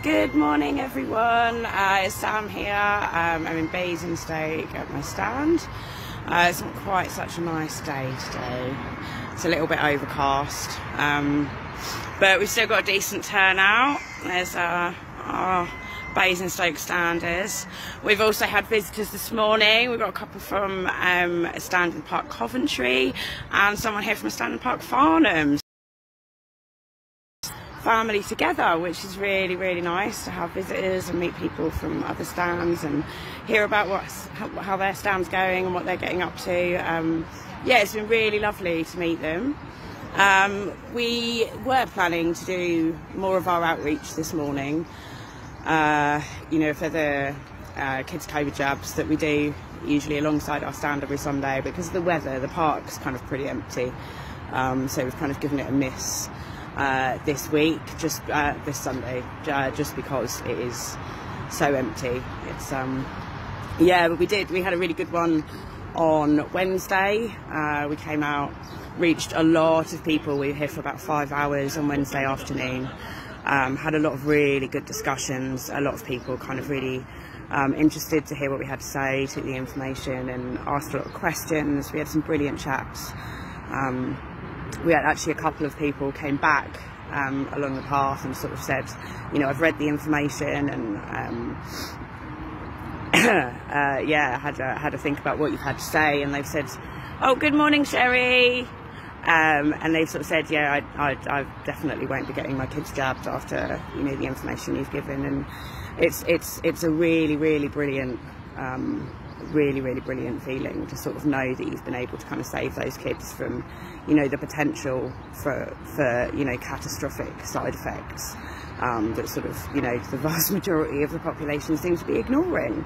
Good morning everyone, it's Sam here. I'm in Basingstoke at my stand. It's not quite such a nice day today. It's a little bit overcast, but we've still got a decent turnout. There's our Basingstoke Stand is. We've also had visitors this morning. We've got a couple from a stand in Park Coventry and someone here from a stand in Park Farnham. Family together, which is really, really nice to have visitors and meet people from other stands and hear about how their stand's going and what they're getting up to. Yeah, it's been really lovely to meet them. We were planning to do more of our outreach this morning, you know, for the kids' COVID jabs that we do usually alongside our stand every Sunday. Because of the weather, the park's kind of pretty empty, so we've kind of given it a miss this week, just this Sunday, just because it is so empty. It's yeah, but we had a really good one on Wednesday. We came out, reached a lot of people. We were here for about 5 hours on Wednesday afternoon. Had a lot of really good discussions, a lot of people kind of really interested to hear what we had to say, took the information and asked a lot of questions. We had some brilliant chats. We had actually a couple of people came back along the path and sort of said, you know, I've read the information and yeah, had to think about what you've had to say, and they've said, oh, good morning, Sherry, and they've sort of said, yeah, I definitely won't be getting my kids jabbed after, you know, the information you've given. And it's a really, really brilliant really brilliant feeling to sort of know that you've been able to kind of save those kids from, you know, the potential for you know, catastrophic side effects that sort of, you know, the vast majority of the population seems to be ignoring.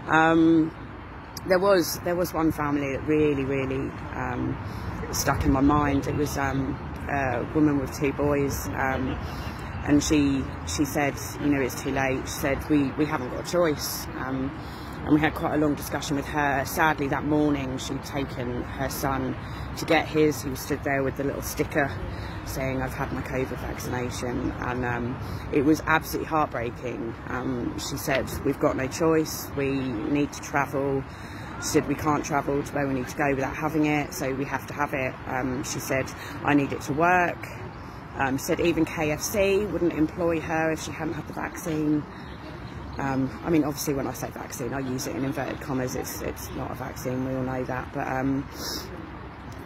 There was one family that really stuck in my mind. It was a woman with 2 boys, and she said, you know, it's too late. She said, we haven't got a choice. And we had quite a long discussion with her. Sadly, that morning she'd taken her son to get his. He stood there with the little sticker saying, I've had my COVID vaccination. And it was absolutely heartbreaking. She said, we've got no choice. We need to travel. She said, we can't travel to where we need to go without having it, so we have to have it. She said, I need it to work. She said even KFC wouldn't employ her if she hadn't had the vaccine. I mean, obviously when I say vaccine, I use it in inverted commas. It's not a vaccine, we all know that, but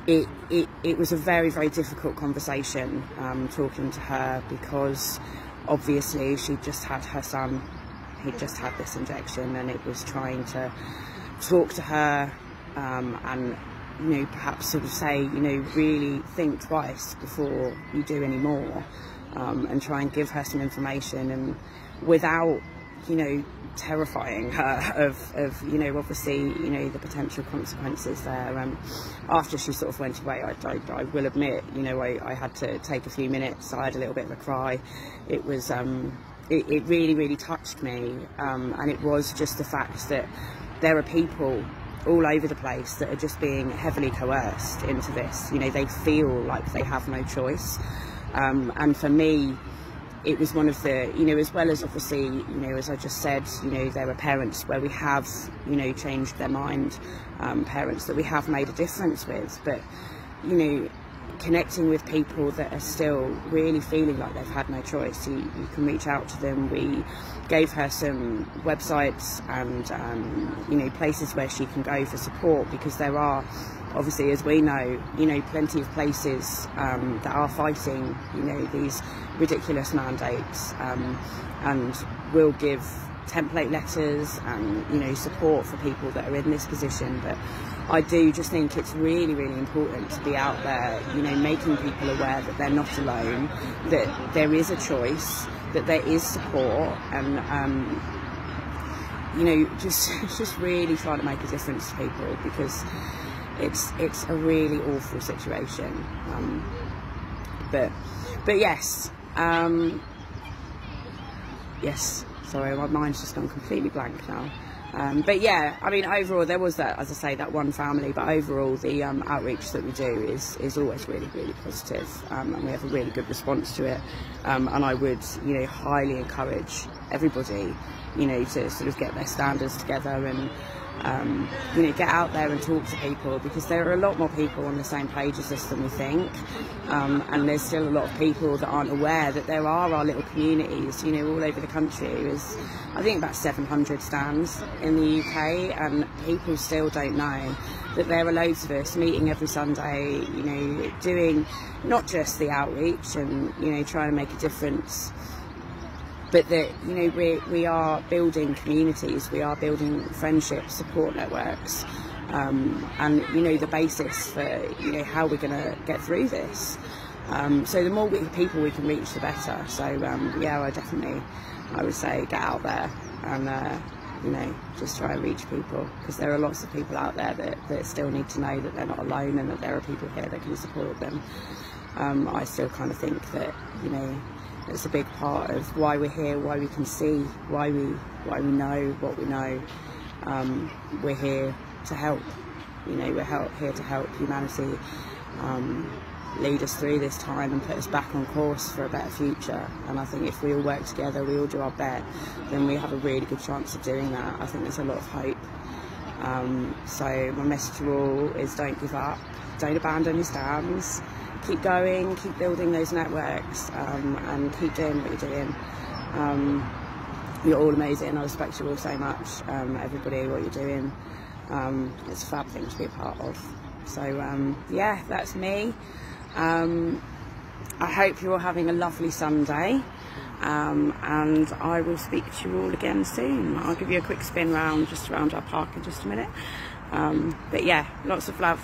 it was a very difficult conversation talking to her, because obviously she just had her son, he'd just had this injection, and it was trying to talk to her and, you know, perhaps sort of say, you know, really think twice before you do any more, and try and give her some information, and without, you know, terrifying her of you know, obviously, you know, the potential consequences there. After she sort of went away, I will admit, you know, I had to take a few minutes. I had a little bit of a cry. It was it really touched me, and it was just the fact that there are people all over the place that are just being heavily coerced into this. You know, they feel like they have no choice, and for me, it was one of the, you know, as well as obviously, you know, as I just said, you know, there are parents where we have, you know, changed their mind, parents that we have made a difference with, but, you know, connecting with people that are still really feeling like they've had no choice. You can reach out to them. We gave her some websites and, you know, places where she can go for support, because there are, obviously, as we know, you know, plenty of places that are fighting, you know, these ridiculous mandates, and will give template letters and, you know, support for people that are in this position. But I do just think it's really important to be out there, you know, making people aware that they're not alone, that there is a choice, that there is support, and you know, just really trying to make a difference to people, because it's a really awful situation. But yes, yes, sorry, my mind's just gone completely blank now. But yeah, I mean, overall there was that, as I say, that one family, but overall the outreach that we do is always really, really positive, and we have a really good response to it. And I would, you know, highly encourage everybody, you know, to sort of get their standards together and you know, get out there and talk to people, because there are a lot more people on the same page as us than we think, and there's still a lot of people that aren't aware that there are our little communities, you know, all over the country. There's, I think, about 700 stands in the UK, and people still don't know that there are loads of us meeting every Sunday, you know, doing not just the outreach and, you know, trying to make a difference, but that, you know, we are building communities, we are building friendships, support networks, and, you know, the basis for, you know, how we're going to get through this. So the more people we can reach, the better. So yeah, I would say get out there and you know, just try and reach people, because there are lots of people out there that still need to know that they're not alone and that there are people here that can support them. I still kind of think that, you know, it's a big part of why we're here, why we can see, why we know what we know. We're here to help, you know, we're here to help humanity lead us through this time and put us back on course for a better future. And I think if we all work together, we all do our bit, then we have a really good chance of doing that. I think there's a lot of hope. So my message to you all is don't give up, don't abandon your stands. Keep going, keep building those networks, and keep doing what you're doing. You're all amazing. I respect you all so much, everybody, what you're doing. It's a fab thing to be a part of. So yeah, that's me. I hope you're all having a lovely Sunday, and I will speak to you all again soon. I'll give you a quick spin round just around our park in just a minute. But yeah, lots of love.